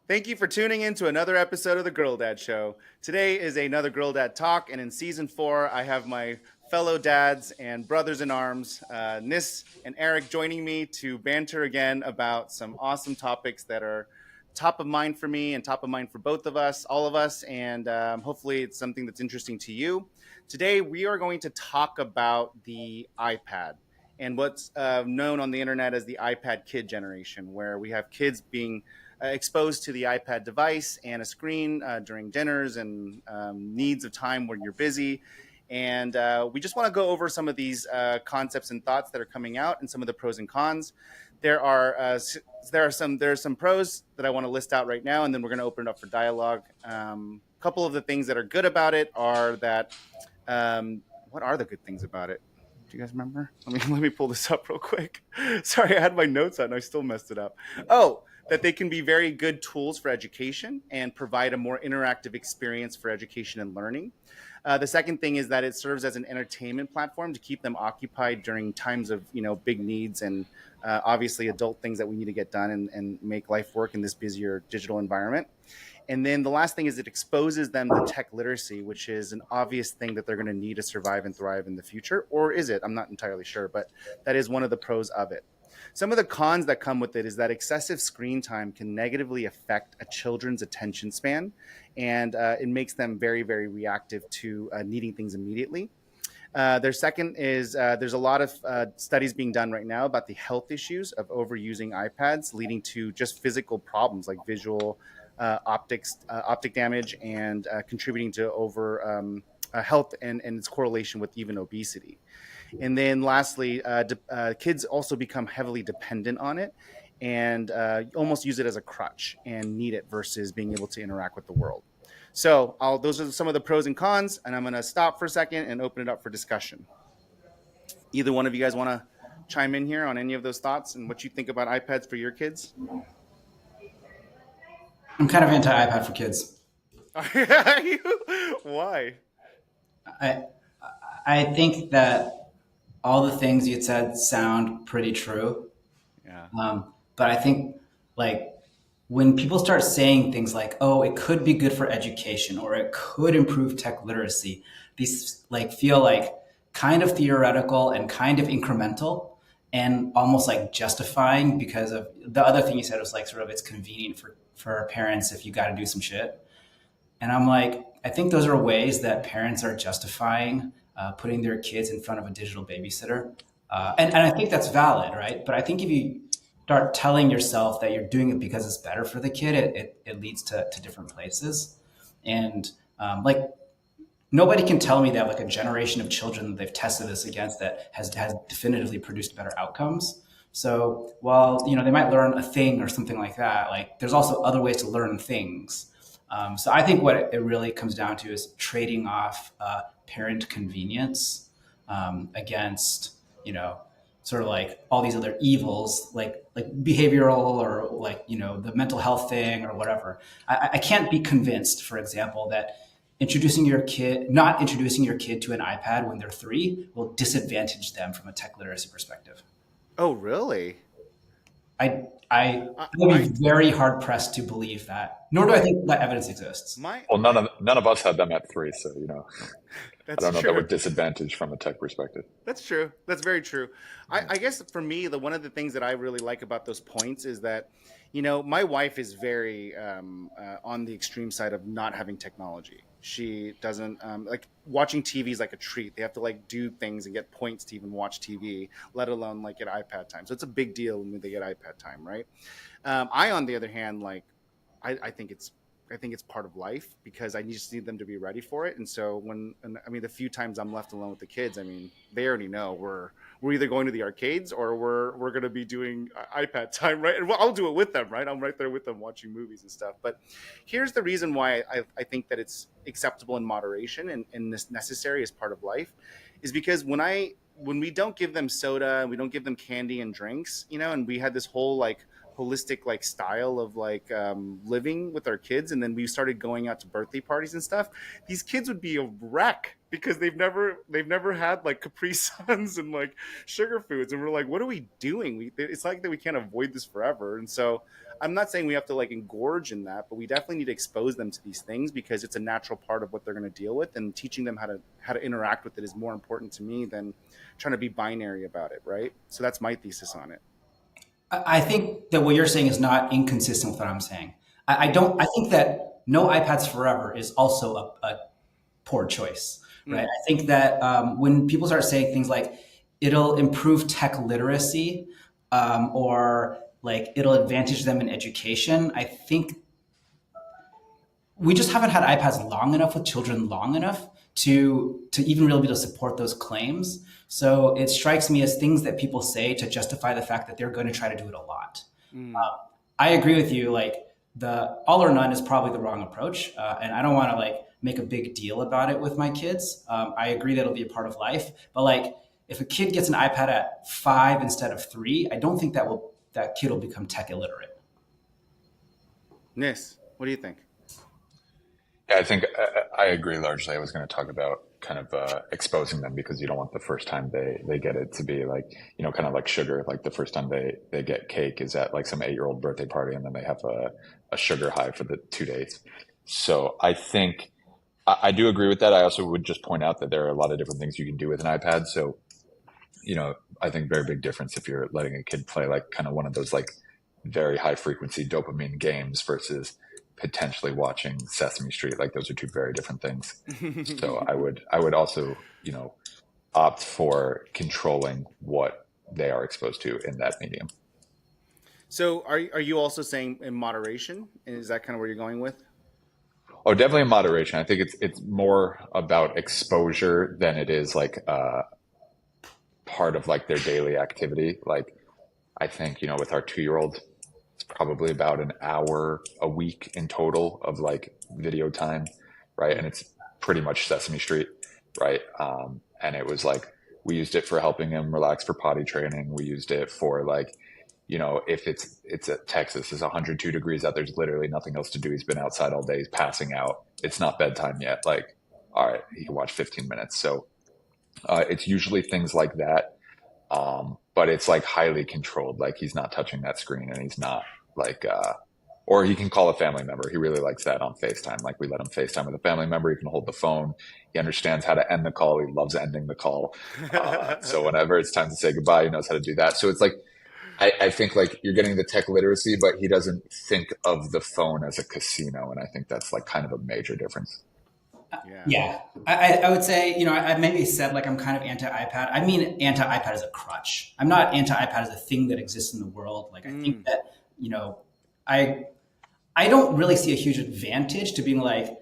Thank you for tuning in to another episode of the Girl Dad Show. Today is another Girl Dad Talk, and in season 4, I have my fellow dads and brothers in arms, Nis and Eric, joining me to banter again about some awesome topics that are top of mind for me and top of mind for both of us, all of us, and hopefully it's something that's interesting to you. Today, we are going to talk about the iPad and what's known on the internet as the iPad kid generation, where we have kids being exposed to the iPad device and a screen during dinners and needs of time when you're busy. And we just want to go over some of these concepts and thoughts that are coming out and some of the pros and cons. There are some pros that I want to list out right now, and then we're going to open it up for dialogue. A couple of the things that are good about it are that what are the good things about it? Do you guys remember? Let me pull this up real quick. Sorry, I had my notes out and I still messed it up. Oh, that they can be very good tools for education and provide a more interactive experience for education and learning. The second thing is that it serves as an entertainment platform to keep them occupied during times of big needs and obviously adult things that we need to get done and make life work in this busier digital environment. And then the last thing is it exposes them to tech literacy, which is an obvious thing that they're going to need to survive and thrive in the future. Or is it? I'm not entirely sure, but that is one of the pros of it. Some of the cons that come with it is that excessive screen time can negatively affect a children's attention span, and it makes them very, very reactive to needing things immediately. Their second is there's a lot of studies being done right now about the health issues of overusing iPads, leading to just physical problems like visual optic damage, and contributing to over health and its correlation with even obesity. And then lastly, kids also become heavily dependent on it and almost use it as a crutch and need it versus being able to interact with the world. So those are some of the pros and cons, and I'm going to stop for a second and open it up for discussion. Either one of you guys want to chime in here on any of those thoughts and what you think about iPads for your kids? I'm kind of anti iPad for kids. Why? I I think that all the things you said sound pretty true. Yeah. But I think like when people start saying things like, "Oh, it could be good for education," or "It could improve tech literacy," these like feel like kind of theoretical and kind of incremental and almost like justifying because of the other thing you said was like sort of it's convenient for parents if you got to do some shit. And I'm like, I think those are ways that parents are justifying putting their kids in front of a digital babysitter. And I think that's valid, right? But I think if you start telling yourself that you're doing it because it's better for the kid, it leads to different places. And like, nobody can tell me they have like a generation of children that they've tested this against that has definitively produced better outcomes. So while they might learn a thing or something like that, like there's also other ways to learn things. So I think what it really comes down to is trading off parent convenience against sort of like all these other evils like behavioral or like the mental health thing or whatever. I can't be convinced, for example, that not introducing your kid to an iPad when they're 3 will disadvantage them from a tech literacy perspective. Oh, really? I I, would be I very hard pressed to believe that. Nor do I think that evidence exists. my Well, none my of none of us had them at 3, so I That's don't know if that true. would disadvantage from a tech perspective. That's true. That's very true. I guess for me, the one of the things that I really like about those points is that, my wife is very on the extreme side of not having technology. She doesn't like watching TV is like a treat. They have to like do things and get points to even watch TV, let alone like get iPad time. So it's a big deal when they get iPad time, right? I, on the other hand, like I think it's part of life because I just need them to be ready for it. And so the few times I'm left alone with the kids, they already know we're either going to the arcades or we're going to be doing iPad time, right? And I'll do it with them, right? I'm right there with them watching movies and stuff. But here's the reason why I think that it's acceptable in moderation and this necessary as part of life, is because when we don't give them soda, we don't give them candy and drinks, and we had this whole like holistic like style of like living with our kids, and then we started going out to birthday parties and stuff. These kids would be a wreck because they've never had like Capri Suns and like sugar foods, and we're like, what are we doing? It's like that we can't avoid this forever. And so I'm not saying we have to like engorge in that, but we definitely need to expose them to these things because it's a natural part of what they're going to deal with, and teaching them how to interact with it is more important to me than trying to be binary about it, right? So that's my thesis on it. I think that what you're saying is not inconsistent with what I'm saying. I don't. I think that no iPads forever is also a poor choice, right? Mm. I think that when people start saying things like it'll improve tech literacy or like it'll advantage them in education, I think we just haven't had iPads long enough with children long enough to even really be able to support those claims. So it strikes me as things that people say to justify the fact that they're going to try to do it a lot. Mm. I agree with you. Like the all or none is probably the wrong approach, and I don't want to like make a big deal about it with my kids. I agree that it'll be a part of life, but like if a kid gets an iPad at 5 instead of 3, I don't think that kid will become tech illiterate. Nis, what do you think? Yeah, I think I agree largely. I was going to talk about kind of exposing them because you don't want the first time they get it to be like, kind of like sugar. Like the first time they get cake is at like some 8-year-old birthday party, and then they have a sugar high for the 2 days. So I think I do agree with that. I also would just point out that there are a lot of different things you can do with an iPad. So, I think very big difference if you're letting a kid play like kind of one of those like very high frequency dopamine games versus potentially watching Sesame Street. Like those are two very different things. So I would also, opt for controlling what they are exposed to in that medium. So are you also saying in moderation? Is that kind of where you're going with? Oh, definitely in moderation. I think it's more about exposure than it is like part of like their daily activity. Like I think, with our 2-year-old, it's probably about an hour a week in total of like video time, right? And it's pretty much Sesame Street, right? And it was like we used it for helping him relax for potty training. We used it for like, if it's at Texas, it's 102 degrees out. There's literally nothing else to do. He's been outside all day. He's passing out. It's not bedtime yet. Like, all right, he can watch 15 minutes. So it's usually things like that. But it's like highly controlled. Like he's not touching that screen, and he's not like, or he can call a family member. He really likes that on FaceTime. Like we let him FaceTime with a family member. He can hold the phone. He understands how to end the call. He loves ending the call. So whenever it's time to say goodbye, he knows how to do that. So it's like, I think like you're getting the tech literacy, but he doesn't think of the phone as a casino. And I think that's like kind of a major difference. Yeah. Yeah, I would say, I maybe said like I'm kind of anti iPad. I mean, anti iPad as a crutch. I'm not anti iPad as a thing that exists in the world. Like, I think that, I I don't really see a huge advantage to being like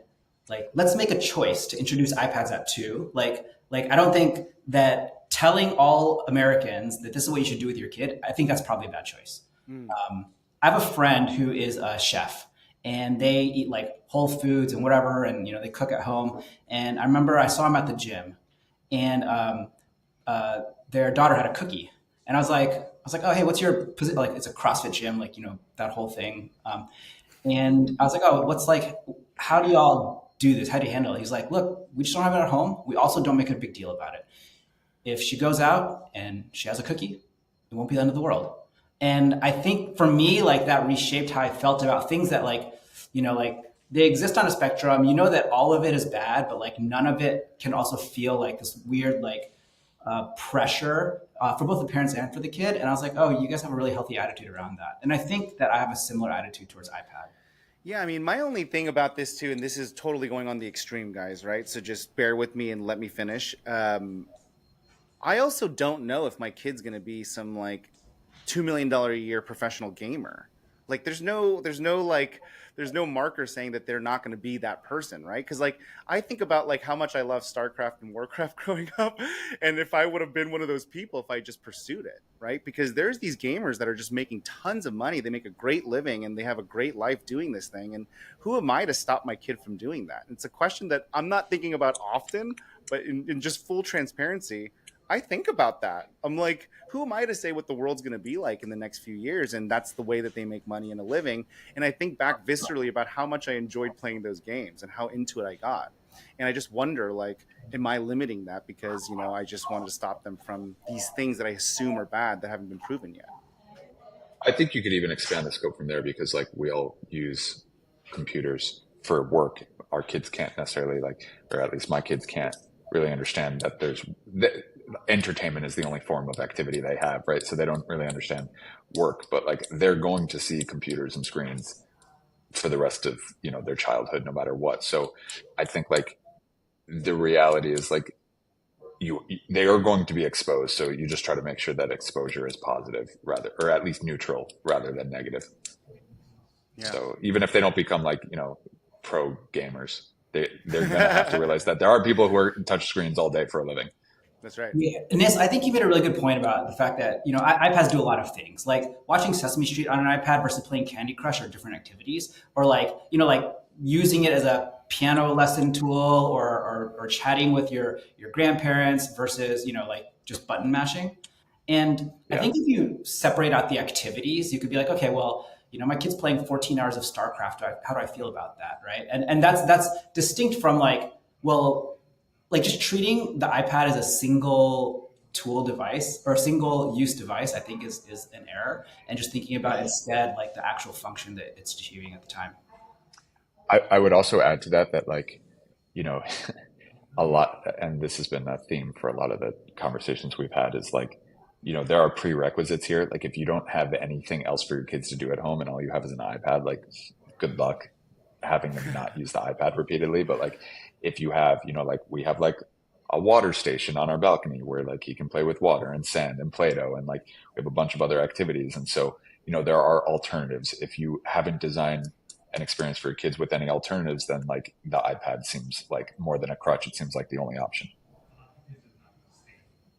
let's make a choice to introduce iPads at 2. Like I don't think that telling all Americans that this is what you should do with your kid, I think that's probably a bad choice. Mm. I have a friend who is a chef, and they eat like whole foods and whatever, and they cook at home. And I remember I saw him at the gym, and their daughter had a cookie, and I was like, oh hey, what's your position? Like it's a CrossFit gym, like that whole thing. And I was like, oh, how do y'all do this? How do you handle it? He's like, look, we just don't have it at home. We also don't make a big deal about it. If she goes out and she has a cookie, it won't be the end of the world. And I think for me, like that reshaped how I felt about things that like they exist on a spectrum. You know that all of it is bad, but like none of it can also feel like this weird pressure for both the parents and for the kid. And I was like, oh, you guys have a really healthy attitude around that. And I think that I have a similar attitude towards iPad. Yeah, I mean, my only thing about this too, and this is totally going on the extreme, guys, right? So just bear with me and let me finish. I also don't know if my kid's gonna be some like $2 million a year professional gamer. Like, there's no marker saying that they're not going to be that person, right? Because like I think about like how much I love StarCraft and Warcraft growing up, and if I would have been one of those people if I just pursued it, right? Because there's these gamers that are just making tons of money, they make a great living, and they have a great life doing this thing. And who am I to stop my kid from doing that? It's a question that I'm not thinking about often, but in just full transparency, I think about that. I'm like, who am I to say what the world's going to be like in the next few years? And that's the way that they make money and a living. And I think back viscerally about how much I enjoyed playing those games and how into it I got. And I just wonder, like, am I limiting that because, I just wanted to stop them from these things that I assume are bad that haven't been proven yet? I think you could even expand the scope from there because like we all use computers for work. Our kids can't necessarily like, or at least my kids can't really understand that entertainment is the only form of activity they have, right? So they don't really understand work, but like they're going to see computers and screens for the rest of, their childhood, no matter what. So I think like the reality is like they are going to be exposed. So you just try to make sure that exposure is positive rather, or at least neutral rather than negative. Yeah. So even if they don't become like, pro gamers, they're going to have to realize that there are people who are touch screens all day for a living. That's right. Yeah, Nis, I think you made a really good point about the fact that iPads do a lot of things. Like watching Sesame Street on an iPad versus playing Candy Crush are different activities, or like using it as a piano lesson tool, or chatting with your grandparents versus like just button mashing. And I Yeah. think if you separate out the activities, you could be like, okay, well, my kid's playing 14 hours of StarCraft. How do I feel about that, right? And that's distinct from like, well, like just treating the iPad as a single tool device or a single use device, I think is an error. And just thinking about instead like the actual function that it's achieving at the time. I would also add to that like, you know, a lot, and this has been a theme for a lot of the conversations we've had is like, there are prerequisites here. Like if you don't have anything else for your kids to do at home and all you have is an iPad, like good luck having them not use the iPad repeatedly. But like if you have, like we have like a water station on our balcony where like he can play with water and sand and Play-Doh and like we have a bunch of other activities. And so, there are alternatives. If you haven't designed an experience for your kids with any alternatives, then like the iPad seems like more than a crutch. It seems like the only option.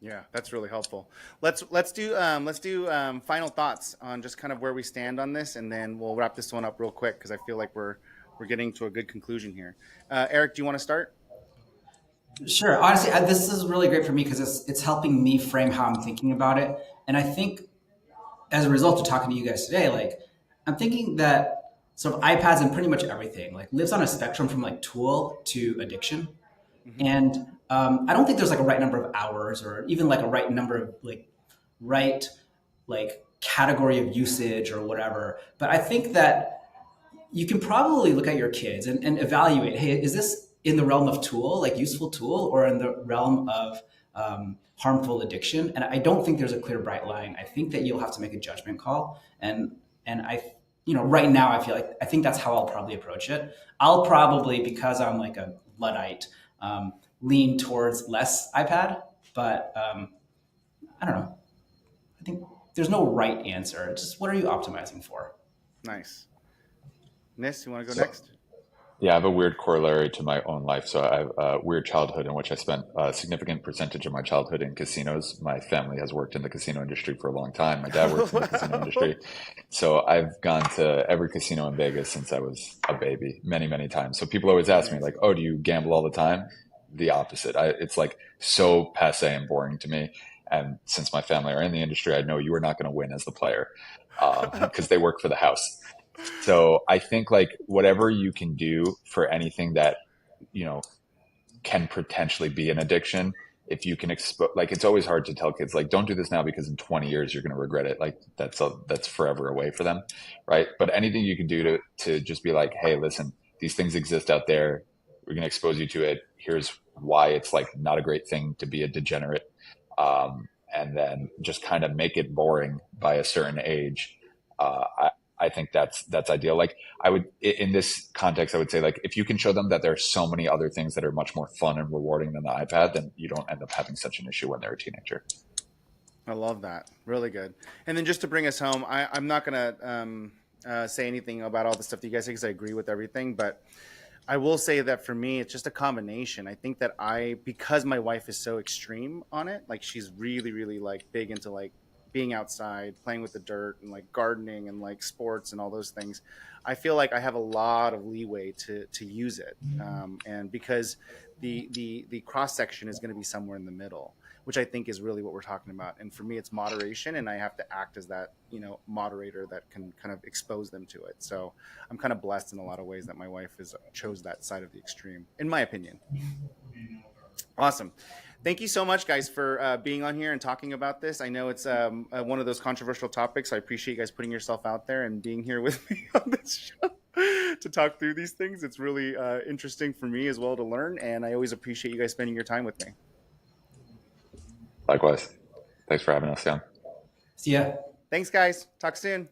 Yeah, that's really helpful. Let's do final thoughts on just kind of where we stand on this, and then we'll wrap this one up real quick because I feel like we're getting to a good conclusion here. Eric, do you want to start? Sure. Honestly, this is really great for me because it's helping me frame how I'm thinking about it. And I think as a result of talking to you guys today, like I'm thinking that sort of iPads and pretty much everything like lives on a spectrum from like tool to addiction. Mm-hmm. And I don't think there's like a right number of hours or even like a right number of right like category of usage or whatever. But I think that you can probably look at your kids and evaluate, hey, is this in the realm of tool, like useful tool, or in the realm of harmful addiction? And I don't think there's a clear, bright line. I think that you'll have to make a judgment call. And right now I think that's how I'll probably approach it. I'll probably, because I'm like a Luddite, lean towards less iPad, but I don't know. I think there's no right answer. It's just what are you optimizing for? Nice. Nis, you want to go So, next? yeah, I have a weird corollary to my own life. So I have a weird childhood in which I spent a significant percentage of my childhood in casinos. My family has worked in the casino industry for a long time. My dad works in the casino industry. So I've gone to every casino in Vegas since I was a baby, many, many times. So people always ask me like, oh, do you gamble all the time? The opposite. It's like so passe and boring to me. And since my family are in the industry, I know you are not going to win as the player because they work for the house. So I think like whatever you can do for anything that, you know, can potentially be an addiction, if you can like, it's always hard to tell kids, like, don't do this now because in 20 years, you're going to regret it. Like that's forever away for them. Right. But anything you can do to just be like, hey, listen, these things exist out there. We're going to expose you to it. Here's why it's like not a great thing to be a degenerate. And then just kind of make it boring by a certain age. I think that's ideal. Like I would, in this context, I would say like, if you can show them that there are so many other things that are much more fun and rewarding than the iPad, then you don't end up having such an issue when they're a teenager. I love that. Really good. And then just to bring us home, I'm not going to say anything about all the stuff that you guys say because I agree with everything. But I will say that for me, it's just a combination. I think that because my wife is so extreme on it, like she's really, really like big into like being outside, playing with the dirt and like gardening and like sports and all those things. I feel like I have a lot of leeway to use it. And because the cross section is going to be somewhere in the middle, which I think is really what we're talking about. And for me, it's moderation, and I have to act as that, moderator that can kind of expose them to it. So I'm kind of blessed in a lot of ways that my wife chose that side of the extreme, in my opinion. Awesome. Thank you so much, guys, for being on here and talking about this. I know it's one of those controversial topics. So I appreciate you guys putting yourself out there and being here with me on this show to talk through these things. It's really interesting for me as well to learn, and I always appreciate you guys spending your time with me. Likewise. Thanks for having us, Sam. See ya. Thanks, guys. Talk soon.